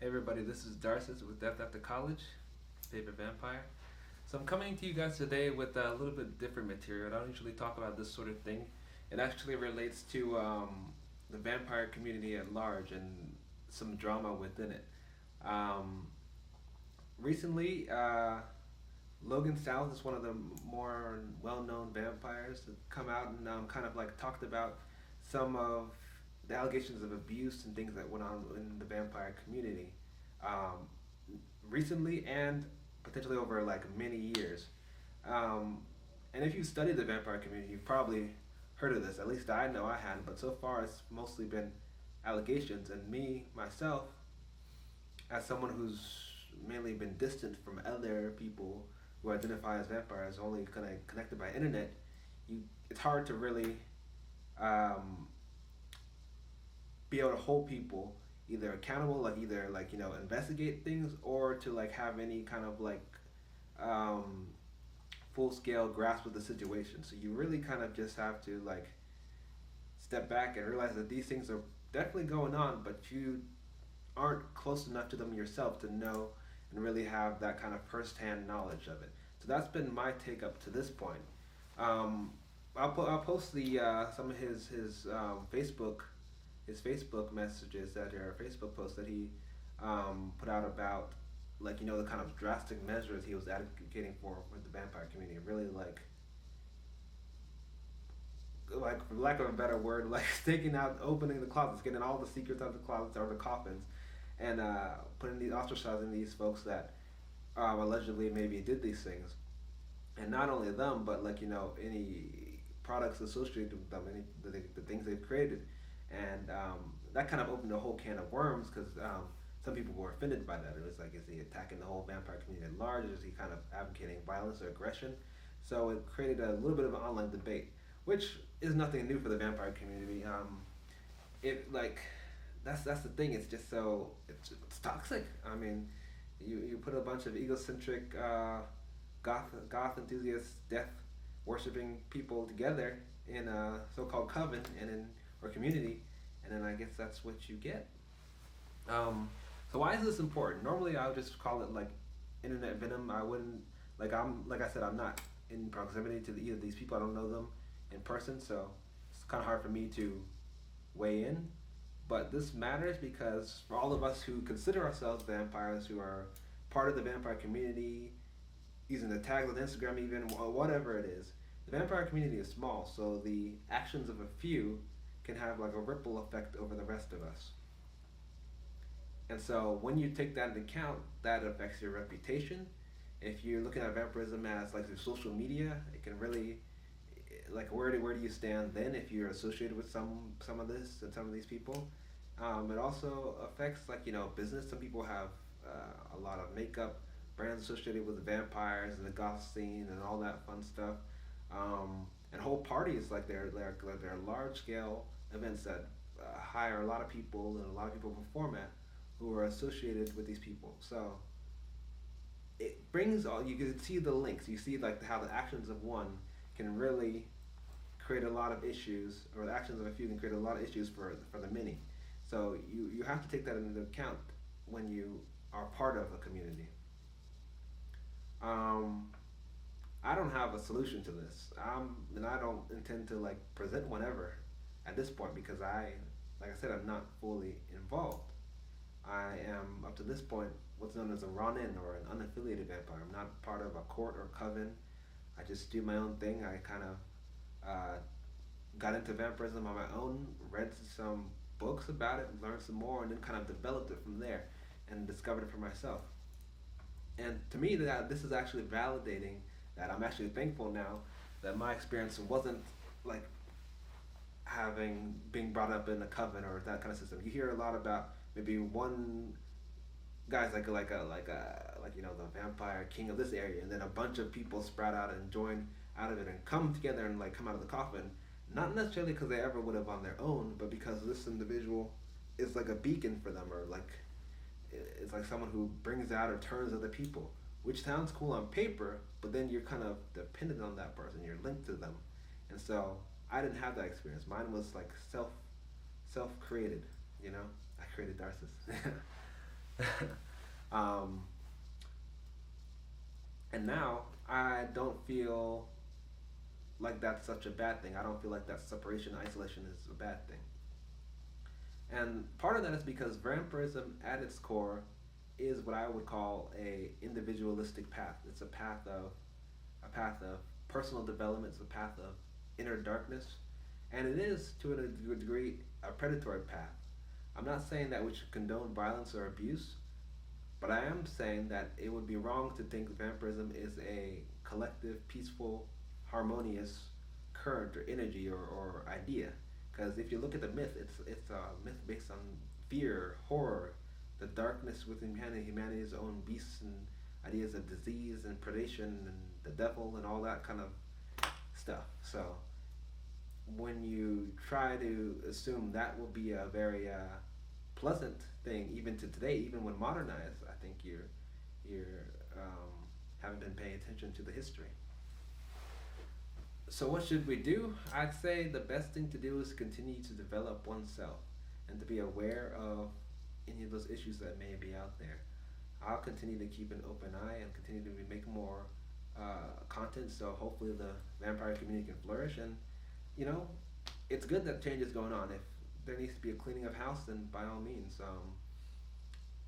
Hey everybody, this is Darcis with Death After College, favorite vampire. So I'm coming to you guys today with a little bit different material. I don't usually talk about this sort of thing. It actually relates to the vampire community at large and some drama within it. Um, Recently, Logan South is one of the more well-known vampires that come out and kind of like talked about some of the allegations of abuse and things that went on in the vampire community um, recently and potentially over like many years. Um, and if you study the vampire community, you've probably heard of this. At least I know I hadn't, but so far it's mostly been allegations. And me myself, as someone who's mainly been distant from other people who identify as vampires, only kind of connected by internet, you it's hard to really um, be able to hold people either accountable, like either like investigate things, or to like have any kind of like um, full scale grasp of the situation. So you really kind of just have to like step back and realize that these things are definitely going on, but you aren't close enough to them yourself to know and really have that kind of first-hand knowledge of it. So that's been my take up to this point. Um, I'll post the some of his Facebook messages that are Facebook posts that he put out about like the kind of drastic measures he was advocating for with the vampire community. Really like for lack of a better word, like taking out, opening the closets, getting all the secrets out of the closets or the coffins, and putting these ostracizing these folks that allegedly maybe did these things, and not only them, but like any products associated with them, any the things they've created, and that kind of opened a whole can of worms because some people were offended by that. It was like, is he attacking the whole vampire community at large? Is he kind of advocating violence or aggression? So it created a little bit of an online debate, which is nothing new for the vampire community. It like that's the thing. It's just so it's toxic. I mean, you put a bunch of egocentric goth enthusiasts, death worshiping people together in a so-called coven and in or community, and then I guess that's what you get. Um, so why is this important? Normally, I would just call it like internet venom. I wouldn't like I said, I'm not in proximity to either of these people. I don't know them in person, so it's kind of hard for me to weigh in. But this matters because for all of us who consider ourselves vampires, who are part of the vampire community, using the tags on Instagram, even whatever it is, the vampire community is small, so the actions of a few can have like a ripple effect over the rest of us. And so when you take that into account, that affects your reputation. If you're looking at vampirism as like through social media, it can really like where do you stand then if you're associated with some of this and some of these people. It also affects like business. Some people have a lot of makeup brands associated with the vampires and the goth scene and all that fun stuff. And whole parties like they're large scale events that hire a lot of people and a lot of people perform at who are associated with these people. So it brings all you can see the links. You see like how the actions of one can really create a lot of issues, or the actions of a few can create a lot of issues for the many. So you have to take that into account when you are part of a community. Um, I don't have a solution to this. And I don't intend to like present one ever at this point because like I said, I'm not fully involved. I am up to this point what's known as a run-in or an unaffiliated vampire. I'm not part of a court or coven. I just do my own thing. I kind of got into vampirism on my own, read some books about it, learned some more, and then kind of developed it from there and discovered it for myself. And to me, that this is actually validating that I'm actually thankful now that my experience wasn't like having being brought up in a coven or that kind of system. You hear a lot about maybe one guy's like the vampire king of this area, and then a bunch of people sprout out and join out of it and come together and like come out of the coffin. Not necessarily because they ever would have on their own, but because this individual is like a beacon for them, or like it's like someone who brings out or turns other people, which sounds cool on paper, but then you're kind of dependent on that person. You're linked to them, and so I didn't have that experience. Mine was like self created. I created Darcis. um, and now I don't feel like that's such a bad thing. I don't feel like that separation, isolation is a bad thing. And part of that is because vampirism at its core is what I would call a individualistic path. It's a path of personal development, it's a path of inner darkness, and it is to a degree a predatory path. I'm not saying that we should condone violence or abuse, but I am saying that it would be wrong to think vampirism is a collective, peaceful, harmonious current or energy or idea. Because if you look at the myth, it's a myth based on fear, horror, the darkness within humanity, humanity's own beasts and ideas of disease and predation and the devil and all that kind of stuff. So when you try to assume that will be a very pleasant thing, even to today, even when modernized, I think you're haven't been paying attention to the history. So what should we do? I'd say the best thing to do is continue to develop oneself and to be aware of any of those issues that may be out there. I'll continue to keep an open eye and continue to make more content so hopefully the vampire community can flourish. And you know, it's good that change is going on. If there needs to be a cleaning of house, then by all means,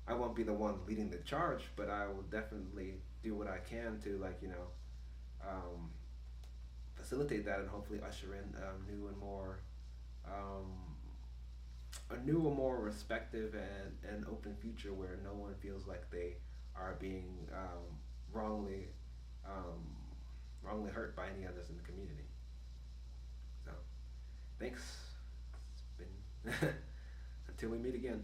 I won't be the one leading the charge, but I will definitely do what I can to um, facilitate that and hopefully usher in um, a new and more respective and open future where no one feels like they are being wrongly um, wrongly hurt by any others in the community. So thanks. It's been until we meet again.